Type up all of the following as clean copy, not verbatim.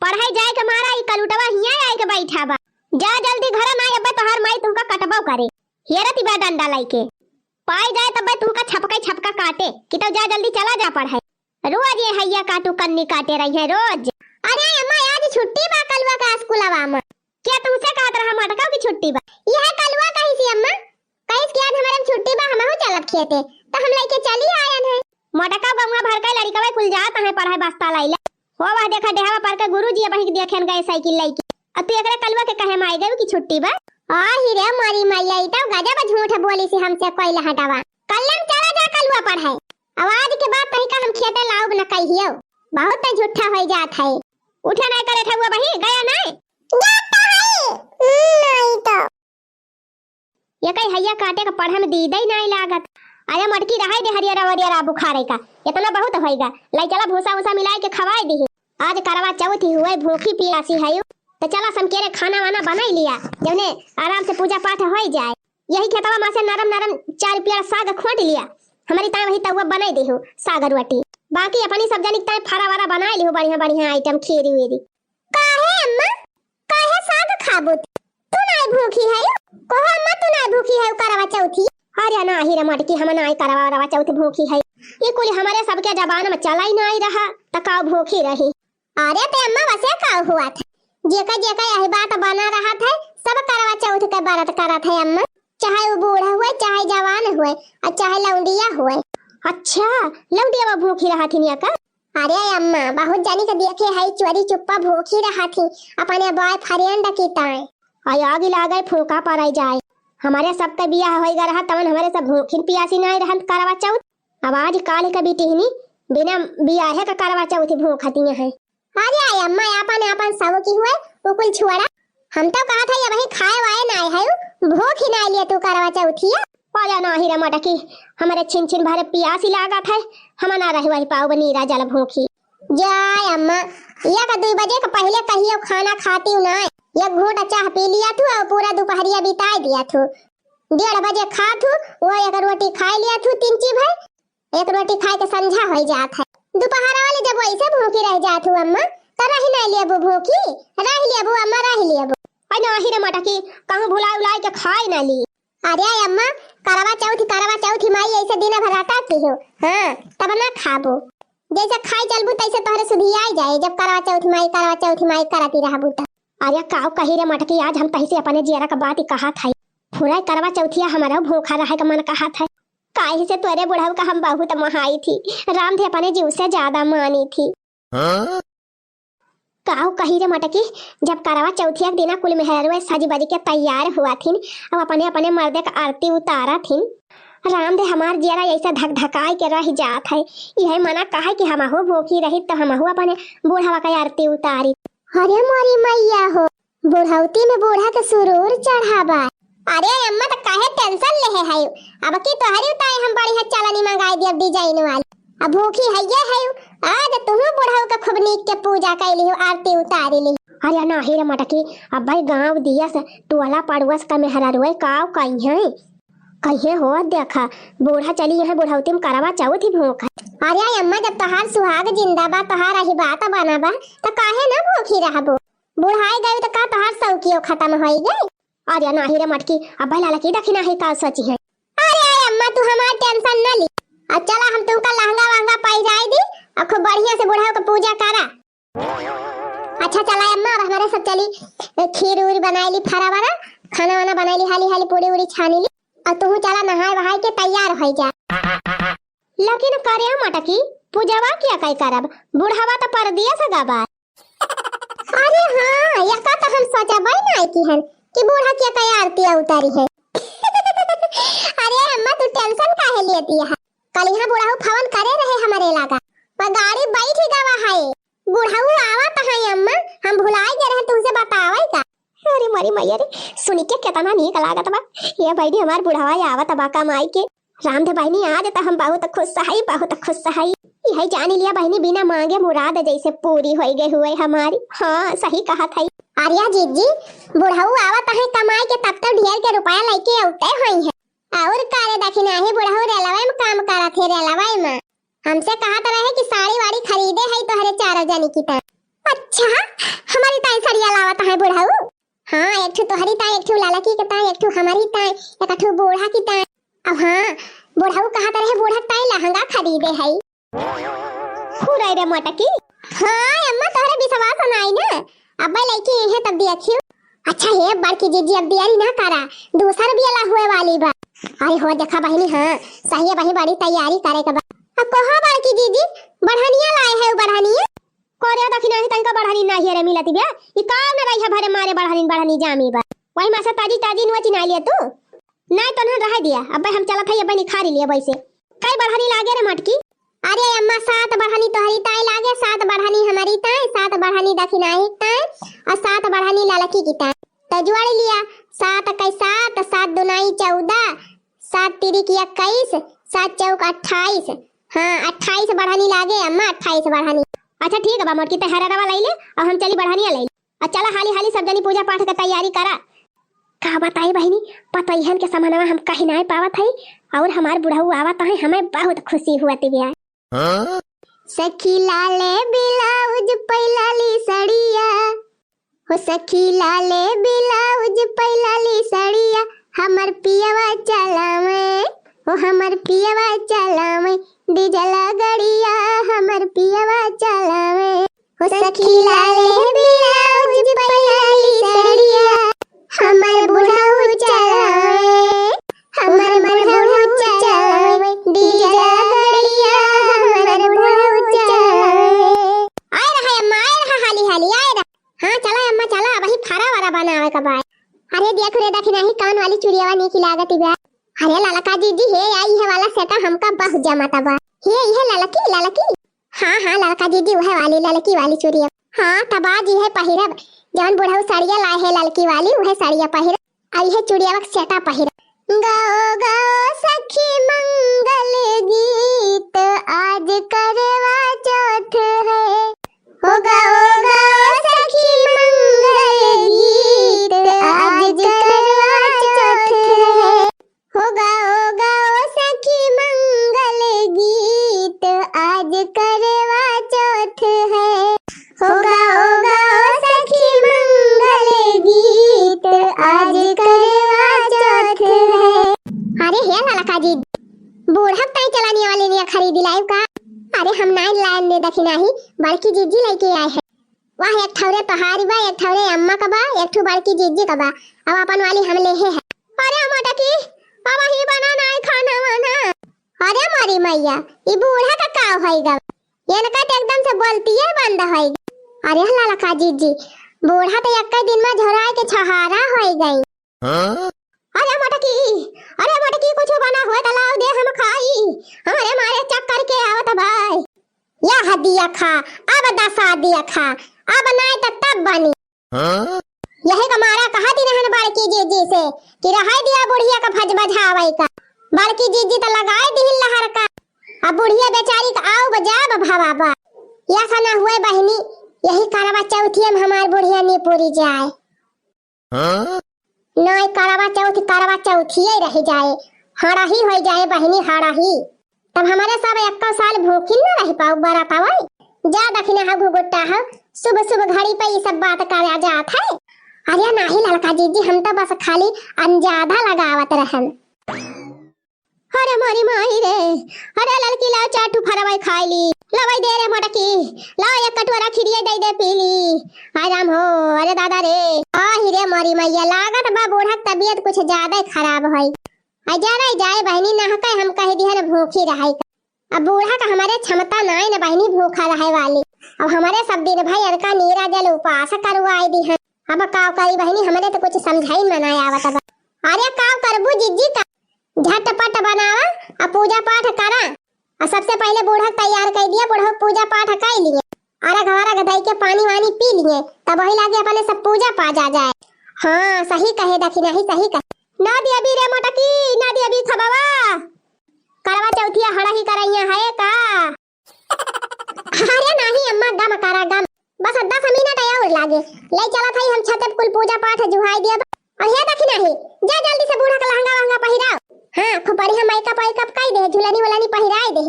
पढ़ाई जाए के मारा ई कलुटवा हिया आए के बैठा बा। जा जल्दी घर में आई, अबे तोहार माई तुमका कटबाव करे हेरती बा डंडा लाइके पाई जाए तब तुमका छपका काटे कि तो जा जल्दी चला जा पढ़ाई। रोज ये हैया काटू कन्नी काटे रही है रोज। अरे अम्मा आज छुट्टी बा कलवा का स्कूलवा में। क्या तुमसे कहत रहा मटका की छुट्टी बा? यह कलवा कही सी अम्मा कहिस कि आज हमारे छुट्टी बा हमहु चलब खेते तो हम लेके चली आयन है। मटका बंगा भर के लड़का कुल जात है पढ़ाई बस्ता लाइला हो वह देखा डेहवा पर के गुरुजी बहिक देखन गए साइकिल लइके अब तू एकरा कलवा के कहे माई गए की छुट्टी बा। आ ही रे मारी मैया ई तो गजब झूठ बोली सी हमसे कोई हटावा। कल्लम चला जा कलवा पढ़ाई आवाज के बाद कहीं का हम खेते लाऊब न कहियो बहुत झूठा हो जात है। उठा नहीं करे थे हुआ बही गया नहीं जाता है नहीं तो ये कई हैया काटे का पढ़ा में दीदा ही नहीं लागत। अरे मटकी रहाई दे हरियर बुखारे का इतना बहुत होएगा लाई चला भूसा भूसा मिलाए के खवाई दी। आज करवा चौथ ही हुए भूखी पियासी है तो चला समकेरे खाना वाना बना लिया जौने आराम से पूजा पाठ हो जाए। यही खेतवा में से नरम नरम 4 रुपया साग खोट लिया हमारी ता वही तवा बनाई दी हो साग रोटी बाकी अपनी सब जनिक ता फरा वारा बना ली हो बढ़िया बढ़िया आइटम खीरी वेरी। काहे अम्मा काहे साग खाबो तू नहीं भूखी है को अम्मा तू नहीं भूखी है करवा चौथी? अरे ना हीरा मटकी हम नहीं करवा चौथ भूखी है ये कुल हमारे सबके जबान में चला ही नहीं रहा तो का भूखी रही। अरे ते अम्मा वैसे का हुआ था जेका यही बात बना रहा था सब करवा चौथ के व्रत करत है अम्मा चाहे वो बूढ़ा हुए चाहे जवान हुए और चाहे लौंडिया हुए। अच्छा लौंडिया भूखी रहा थी का? अरे अम्मा बहुत जानी के देखे है चोरी चुप्पा भूखी रहा थी अपने बॉयफ्रेंड की ताए और आग लागे फूका पड़ जाए। हमारे सब का बियाह होएगा रहा तवन हमारे सब भूखी पियासी नहीं रहन करवा चौथ। अब आज काल का बिटिहनी बिना बियाह का करवा चौथ भूखती है। अरे अम्मा अपन सब की हुए वो कुल छोड़ा हम तो कहा था ये वही खाए वाए नहीं है भूख ही नहीं लिए तू करवा चौथिया पाया ना हीरा मटकी हमारे छिन छिन भरे पियासी लागत है हम ना रही वही पाव बनीरा जल भूखी जाय अम्मा या का 2 बजे का पहले कहियो खाना खाती हूं ना एक घूंट चाह पी लिया थू और पूरा दोपहरिया बिता दिया थू 1:30 बजे खा थू वो एक रोटी खा लिया थू 3 चीज है एक रोटी खाए के संझा हो जात है दोपहर वाले जब वैसे भूखी रह जात हूं अम्मा तो रही नहीं लेबू भूखी रह लेबू अम्मा रह लेबू ना हीरा मटकी कहूं भुला उला के खाए ना ली। अरे अम्मा करवा चौथी माई ऐसे दिन भर रटाती हो हां तब ना खाबो जैसे खाई चलबू तैसे तोहरे सुधी आ जाए जब करवा चौथी माई करती रहबू त। अरे काऊ कही रे मटकी आज हम तैसे अपने जियरा का बात ही कहा था पूरा करवा चौथिया हमारा भूखा रहे का मन कहा था काहे से तोरे बुढ़ाऊ का हम बहुत महाई थी राम थे अपने जीव से ज्यादा मानी थी। काऊ कही रे मटकी जब करवा चौथिया दिन कुल मेहरवे सज बज के तैयार हुआ थीन अब अपने अपने मर्दे का आरती उतारा थीन राम दे हमार जियरा ऐसा धक धकाई के रह जात है यही मना कहा कि हमहु भूखी रही तो हमहु अपने बूढ़ावा का आरती उतारी। अरे मोरी मैया हो बुढ़ौती में बूढ़ा के सुरूर चढ़ावा। अरे अम्मा तो काहे टेंशन ले है अब की तोहरी उताए हम बड़ी है चलनी मंगाई दी डिजाइन वाली अब भूखी है ये है आज तुम बुढ़ाऊ का खूब नीक के पूजा कैली हो आरती उतारी ली। अरे ना हीरा मटकी अब भाई गांव दिया से टोला पड़ोस का मेहरा रोए काव कहीं हो देखा बूढ़ा चली है बुढ़ौती में करवा चौथ ही भूख। अरे अम्मा जब तोहार सुहाग जिंदा बा तोहार रही बात बना बा तो काहे ना भूखी रहबो बुढ़ाई गई तो का तोहार सौकियो खत्म हो गई। अरे ना हीरा मटकी अब भाई लाला की दखिना है का सची है। अरे अम्मा तू हमार टेंशन न ली अब चला हम तुमका लहंगा वहंगा पाई जाए दी अब खूब बढ़िया से बुढ़ाऊ का पूजा करा। अच्छा चला अम्मा अब हमारे सब चली खीर उरी बनाई ली फरा वाला खाना वाना बनाई ली हाली हाली पूरी उरी छानी ली और तू चला नहाए वहाए के तैयार हो जा। लेकिन करे मटकी पूजावा क्या कई करब बुढ़ावा तो पर दिया सगा बा। अरे हां या का तो हम सोचा बाई नहीं की हन कि बूढ़ा क्या कई आरती उतारी है। अरे अम्मा तू टेंशन काहे लेती है कल यहाँ बुढ़ाऊ फवन करे रहे हमारे इलाका पर गाड़ी बैठी गवा है बुढ़ाऊ आवत है अम्मा हम भुलाई गए रहे तुमसे बतावे का। अरे मरी मैया रे सुनी के कितना नीक लागत बा ये भाई हमार बुढ़ावा आवत बा कमाई के रामदेव भाई ने आज तो हम बहुत खुश है यही जान लिया बहनी, बिना मांगे मुराद जैसे पूरी हो गई हुए हमारी। हाँ सही कहा था आर्या जीजी, बुढ़ऊ आवत है कमाई के तब तक ढेर के रुपया लेके औते हुई है। और कारे दखिना ही बुढ़ऊ रेलवे में काम करत है, रेलवे में हमसे कहा तो रहे कि साड़ी वाड़ी खरीदे है तो हरे चारों जनी की तरह। अच्छा हमारी ताई सड़िया लावत है बुढ़ऊ। हाँ एक ठो तोहरी ताई, एक ठो लाला की ताई, एक ठो हमारी ताई, एक ठो बूढ़ा की ताई। अब हाँ बुढ़ऊ कहा तो रहे बूढ़ा ताई लहंगा खरीदे है। खुराई रे मटकी। हाँ अम्मा तोहरे विश्वास नहीं ना, अब लड़की है तब देखियो। अच्छा ये बड़की जीजी अब दियारी ना करा, दूसर भी अला हुए वाली बा। अरे हो देखा बहनी, हाँ सही है बहनी, बड़ी तैयारी करे के बा। अब कहा बड़की जीजी बढ़ानिया लाए है, बढ़ानिया कोरिया दखिना ही तनका बढ़ानी नहीं है रे मिलती बे। ई काम न रही है भरे मारे बढ़ानी जामी बा। वही मासा ताजी ताजी नुआ चिना लिया तू नहीं तो ना रह दिया। अब हम चला था अब निखारी लिया वैसे कई बढ़ानी लागे रे मटकी। अरे अम्मा 7 बढ़ानी तोहरी ताई लागे, 7 बढ़ानी हमारी ताई, 7 बढ़ानी दखिना ही ताई और 7 बढ़ानी लालकी की ताई। तो जुआड़ी लिया 7 कई 7, 7 दुनाई 14, 7 तिरिक 21, 7 चौक 28। हाँ 28 बढ़ानी लागे अम्मा, 28 बढ़ानी। अच्छा ठीक है बा मोटकी तहरा रवा ले ले और हम चली बढ़ानिया ले ले। और चला हाली हाली सब जनी पूजा पाठ का तैयारी करा। का बताई बहनी, पतइहन के समानवा हम कहीं नहीं पावत है और हमार बुढ़ऊ आवत है, हमें बहुत खुशी हुआ तिबिया। सखी लाले ब्लाउज पैलाली सड़िया, हो सखी लाले ब्लाउज पैलाली सड़िया, हमर पियवा चलावे, हो हमर पियवा चलावे, डीजल गड़िया हमर पियवा चलावे। हो सखी लाले ब्लाउज पैलाली सड़िया, हमर बुढ़ऊ चलावे, हमर बुढ़ऊ चलावे, डीजल गड़िया हमर बुढ़ऊ चलावे। आए रहा अम्मा, आए रहा हाली हाली आए रहा। हाँ चला अम्मा चला, वही फारा वारा बनावे का बाय। अरे देख रे दखिना ही कान वाली चूड़ियावा नी की लागत बा। अरे लालका जीजी हे आई है वाला सेटा हमका बहुत जमाता बा। हे लालकी लालकी। हाँ हाँ लालका जीजी वह वाली ललकी वाली चूड़िया। हाँ तबा जी है पहिरब, जवन बुढ़ऊ साड़िया लाए है ललकी वाली वह साड़िया पहिरब। आई है चूड़िया वक सेटा पहिरब। गाओ गाओ सखी मंगल गीत, आज करवा चौथ है, हो गाओ गाओ सखी मंगल गीत, आज करवा चौथ है, हो गाओ गाओ सखी मंगल गीत, आज करवा चौथ है, हो गाओ गाओ सखी मंगल गीत, आज करवा चौथ है। अरे हे लालका जी, बूढ़ा ताई चलाने वाले ने खरीदी लाइव का। अरे हम नहीं लाए ने दखिना ही, बड़की जीजी लेके आए है। वाह एक ठौरे तोहारी बा, एक ठौरे अम्मा का बा, एक ठो बड़की जीजी का बा, अब अपन वाली हम ले है। अरे मोटा की अब ही बना नहीं खाना वाना। अरे मारी मैया ई बूढ़ा का काव होइगा, इनका तो एकदम से बोलती है बंद होइगा। अरे लालका जीजी बूढ़ा तो एक दिन में झोराए के छहारा हो गई। अरे मोटा की कुछ बना हुआ तो लाओ दे हम खाई, हमारे मारे चक्कर के आवत भाई। या हदिया खा, अब दसा दिया खा, अब नहीं तो तब बनी। यही कमारा कहा थी रहन बड़की जीजी से कि रहाई दिया बुढ़िया का फज बजावे का। बड़की जीजी तो लगाए दी लहर का, अब बुढ़िया बेचारी का आओ बजा भवा बा। या खाना हुए बहनी, यही करवा चौथी में हमार बुढ़िया नहीं पूरी जाए। नहीं करवा चौथी ही रह जाए, हाड़ा ही हो जाए बहनी, हाड़ा ही। तब हमारे सब 1 साल भूखी न रह पाऊ बरा पावे। जा दखिना हा घुगुट्टा हा, सुबह सुबह घड़ी पे ये सब बात करा जात है। अरे नहीं ललका जीजी, हम तो बस खाली अंजादा लगावत रहन। अरे मारी माई रे, अरे ललकी लाओ चाटू फरवाई खाई ली, लवाई दे रे मोटकी, लाओ एक कटोरा खिरिए दे दे पी ली। आराम हो। अरे दादा रे, आही रे मारी मैया, लागत बा बूढ़ा तबीयत कुछ ज्यादा खराब होई। आई जाए बहनी ना कहे हम कह दी है ना भूखी रहे। अब बूढ़ा का हमारे क्षमता ना है ना बहनी भूखा रहे वाली। अब हमारे सब दिन भाई अरका नीरा जल उपास करवाई दी है। अब काव करी बहनी, हमारे तो कुछ समझाई मनाया आवत बा। अरे काव करबू जीजी का झटपट बनावा और पूजा पाठ करा। और सबसे पहले बूढ़ा तैयार कर दिया, बूढ़ा पूजा पाठ कर लिए, अरे घरा गधाई के पानी वानी पी लिए, तब वही लागे अपने सब पूजा पा जा जाए। हाँ सही कहे दखिना ही, सही कहे। ना दिया भी रे मोटकी, ना दिया भी खबावा, करवा चौथिया हड़ा ही करैया है का। आगे ले चला था हम छत पे कुल पूजा पाठ जुहाई दिया और ये देखी नहीं जा जल्दी से बूढ़ा का लहंगा वहंगा पहिराओ। हां खूब बढ़िया मेकअप वेकअप कई दे झुलनी वलानी पहिराए दे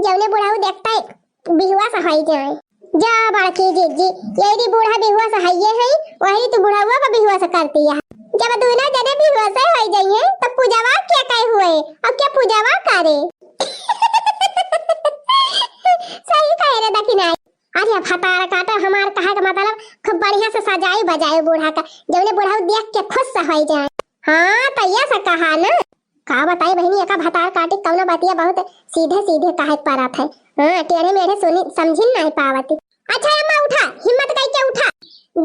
जौने बूढ़ा देखता है बिहुआ से हई जाए जा बड़की जीजी यही बूढ़ा बिहुआ से हइये है वही तो बुढ़ावा का बिहुआ से करती है जब दोनों जने बिहुआ से हई जाइए तब पूजावा क्या कहे हुए अब क्या पूजावा करे सही कह रे दखिना अरे फटारा काटा हमार कहा का मतलब खूब बढ़िया से सजाई बजाए बूढ़ा का जौने बूढ़ा देख के खुश से हई जाए। हां तो ये से कहा ना का बताई बहनी का भतार काटी कौना बातिया बहुत सीधे सीधे कहे पारा था। हां टेढ़े मेढ़े सुनी समझिन नहीं पावती। अच्छा अम्मा उठा हिम्मत कई के उठा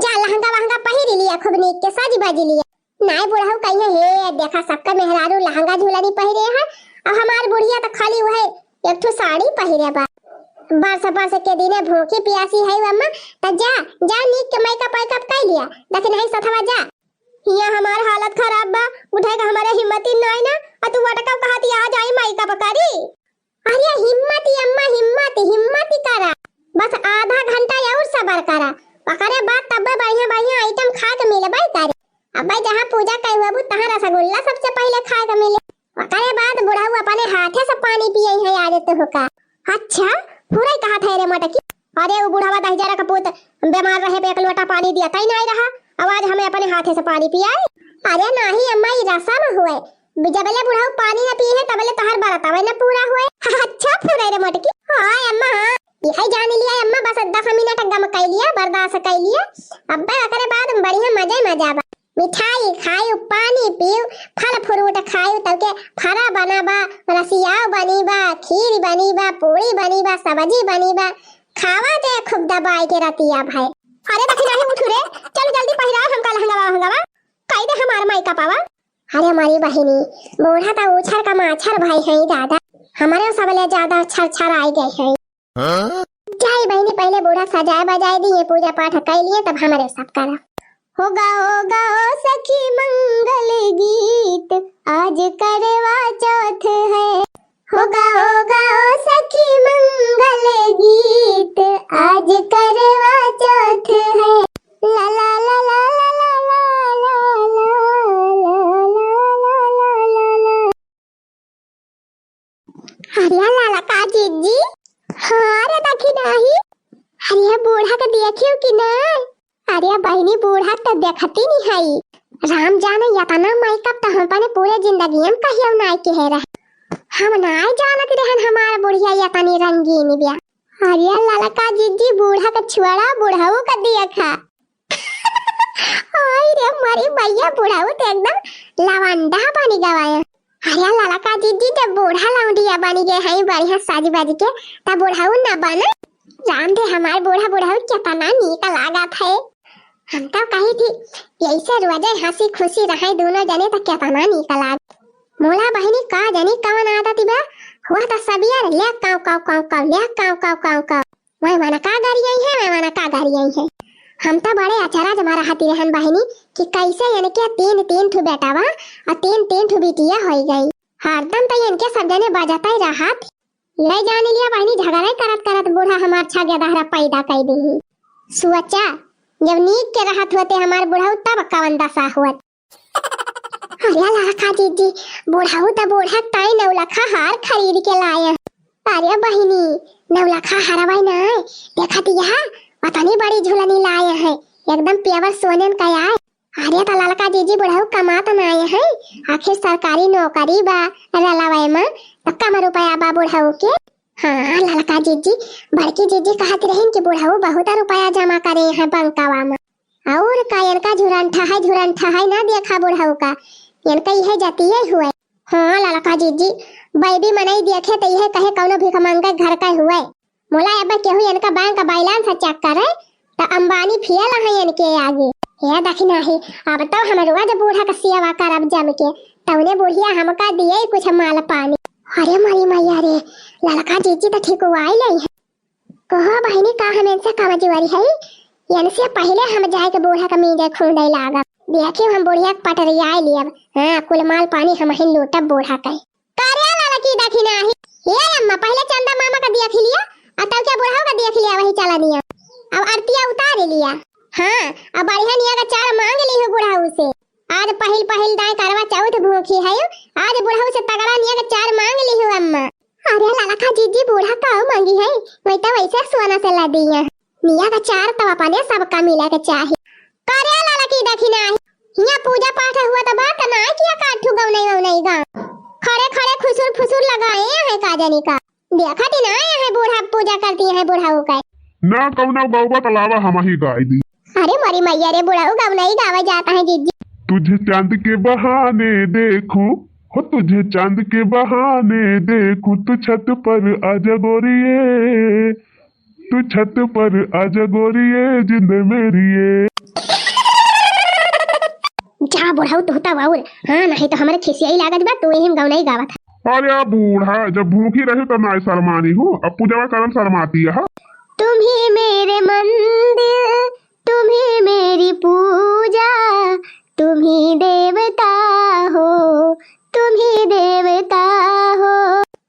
जा लहंगा वहंगा पहिर लिया खूब नीक के सज बाज लिया नाई बुढ़ाऊ कहिए हे देखा सबका मेहरारू लहंगा झूलनी पहिरे है और हमार बुढ़िया तो खाली वह एक ठो साड़ी पहिरे बा बरस बरस के दिने भूखी प्यासी है अम्मा त जा जा नीक के मेकअप वेकअप कर लिया देख नहीं सथवा जा हिया हमार हालत खराब बा उठे का हमारे हिम्मत ही नहीं ना और तू वटका कहती आ जाई मेकअप करी। अरे हिम्मत अम्मा हिम्मत हिम्मत करा बस आधा घंटा और सबर करा पकड़े बात तब बढ़िया बढ़िया आइटम खा के मिले भाई करे अब भाई जहाँ पूजा कई हुआ तहाँ रसगुल्ला सबसे पहले खा के मिले पकड़े बाद बुढ़ाऊ अपने हाथे से पानी पिए है आज तो होका। अच्छा पूरा कहा था रे मटकी अरे वो बुढ़ावा 10,000 का पुत बीमार रहे पे एक लोटा पानी दिया कहीं नहीं रहा आवाज हमें अपने हाथे से पानी पियाए। अरे नहीं अम्मा ये रसम हुए जबले बुढ़ाऊ पानी न पिए है तबले तोहर बरतावे न पूरा हुए। अच्छा पूरा रे मटकी हां अम्मा यही जान लिया अम्मा बस 10 मिनट गम कई लिया बर्दाश्त कई लिया अब करे बाद बढ़िया मजा बा मिठाई खायो पानी पियो फल फ्रूट खायो तब के फरा बनाबा रसियाव बनीबा खीर बनीबा पूरी बनीबा सब्जी बनीबा खावा दे खूब दबाई के रतिया भाई। अरे देखी नहीं उठ रे चल जल्दी पहिरा हमका लहंगा वहंगा कई दे हमार मेकअप आवा। अरे हमारी बहिनी बूढ़ा ता उछर का माछर भाई है दादा हमारे सबले ज्यादा छर आई गए है। जाई बहनी पहले बूढ़ा सजाए बजाए दिए पूजा पाठ कर लिए तब हमारे सब करा होगा ओ सखी मंगल गीत आज करवा चौथ है होगा ओ सखी मंगल गीत आज करवा चौथ है ला ला ला ला ला ला ला ला ला का जीजी हाँ रे देखी नहीं अरे बूढ़ा का देखियो कि नहीं अरे बहनी बूढ़ा तो देखती नहीं है राम जाने यतना मेकअप तो हम अपने पूरे जिंदगी में कहियो नहीं के है रहे हम नहीं जानत रहन हमारा बुढ़िया यतनी रंगीन बिया। अरे लाला का जीजी बूढ़ा का छुआड़ा बुढ़ाऊ का देखा ओए रे मारी भैया बुढ़ाऊ तो एकदम लवंडा बनी गवाया। अरे लाला का जीजी जब बूढ़ा लौंडिया बनी गए हैं बढ़िया साजी बाजी के तब बुढ़ाऊ ना बना राम दे हमारे बूढ़ा बुढ़ाऊ कितना नीक लागा था हम तो कही थी ऐसे रोजे हंसी खुशी रहे दोनों जने तो कितना नीक लाग मोला बहनी का जनी कवन आदत बा हुआ तो सब यार ले काव काव काव काव ले काव काव काव काव मैं माना का गाड़ी आई है मैं माना का गाड़ी आई है हम तो बड़े अचारा जमारा हाथी रहन बहनी कि कैसे यानी के तीन ठू बेटा बा और तीन ठू बिटिया हो गई हरदम तो इनके सब जने बजाता ही रहा ले जाने लिया बहनी झगड़ा करत करत बूढ़ा हमार छागे दहरा पैदा कर दी सुअचा जब नीक के रहत होते हमार बुढ़ाऊ तब कवन दशा हुआ। अरे लाखा जीजी बुढ़ाऊ तो बूढ़ा ताई 9 लाख हार खरीद के लाया। अरे बहिनी 9 लाख हार भाई ना देखा दिया पतनी बड़ी झुलनी लाए हैं एकदम प्योर सोने का आए। अरे तो लालका जीजी बुढ़ाऊ कमात ना आए हैं आखिर सरकारी नौकरी बा रलावे में तो कम रुपया बा बुढ़ाऊ के। हाँ ललका जीजी बड़की जीजी कहती रही कि बुढ़ाऊ बहुत रुपया जमा करे हैं बंकावा में और का इनका झुरंठा है ना देखा बुढ़ाऊ का इनका यह जाती है हुए। हाँ ललका जीजी बैबी मनाई देखे तो यह कहे कौनो भिख मंगा घर का हुए मोला अब केहू इनका बैंक का बैलेंस चेक करे तो अंबानी फेल है इनके आगे ये देखी नहीं अब तो हम रोज बूढ़ा का सेवा करब जम के तवने बुढ़िया हमका दिए कुछ माल पानी। अरे मारी मैया रे लड़का जीजी तो ठीक हुआ ही नहीं है कहो बहनी का हम इनसे कमजोरी है इनसे पहले हम जाए के बूढ़ा का मीजे खूंडे लागा देखियो हम बुढ़िया पटरिया लिया हाँ कुल माल पानी हम ही लूटब बूढ़ा का कार्या लाला की देखी नहीं ये अम्मा पहले चंदा मामा का देख लिया और तब क्या बुढ़ाओ का देख लिया वही चला दिया अब आरतिया उतार लिया। हाँ अब बढ़िया निया का चार मांग ली हो बुढ़ाऊ से। आज पहिल दाए करवा चौथ भूखी है आज बुढ़ाऊ से तगड़ा निया का चार मांग ली हो अम्मा। अरे लाला का जीजी बूढ़ा का मांगी है वही तो वैसे सोना से ला दिया निया का चार तब अपने सबका मिला के चाहे करे लाला की दक्षिणा हिया पूजा पाठ हुआ तो बात ना किया काठू गवनई गा खड़े खड़े खुसुर फुसुर लगाए है काजनी का देखा ती ना है बूढ़ा पूजा करती है बुढ़ाऊ का ना कौना गौबा तलावा हम ही गाय दी। अरे मरी मैया रे बुढ़ाऊ गवनई गावा जाता है जीजी। तुझे चांद के बहाने देखूं हो तुझे चांद के बहाने देखूं तू छत पर आजा गोरिये तू छत पर आजा गोरिये जिंद मेरिये। जा बुढ़ाऊ तोता वाउर हाँ नहीं तो हमारे खिसियाई लागत बा तो एहम गवनई गावत है। अरे बूढ़ा जब भूखी रहे तो ना शर्मानी हूँ अब पूजा करन शर्माती है। तुम ही मेरे मंदिर तुम ही मेरी पूजा तुम ही देवता हो तुम ही देवता हो।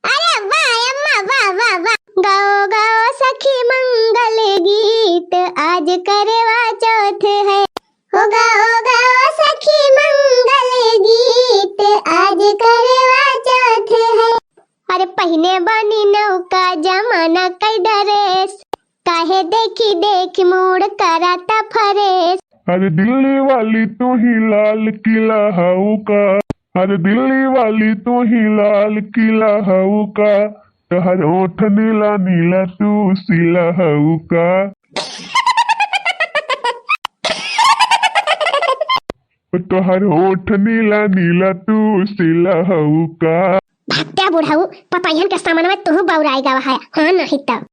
अरे वाह अम्मा वाह वाह वाह गाओ गाओ सखी मंगल गीत आज करवा चौथ है हो गाओ गाओ सखी मंगल गीत आज करवा चौथ है। अरे पहने बनी नौका जमाना कई डरेस काहे देखी देखी मूड कराता फरेस। अरे दिल्ली वाली तू ही लाल किला हाउ का अरे दिल्ली वाली तू ही लाल किला हाउ का तोहर ओठ नीला नीला तू सिला हाउ का तोहर ओठ नीला नीला तू सिला हाउ का। भक्त्या बुढ़ाऊ पपायन के सामान में तू बौराई गावा है हाँ नहीं तब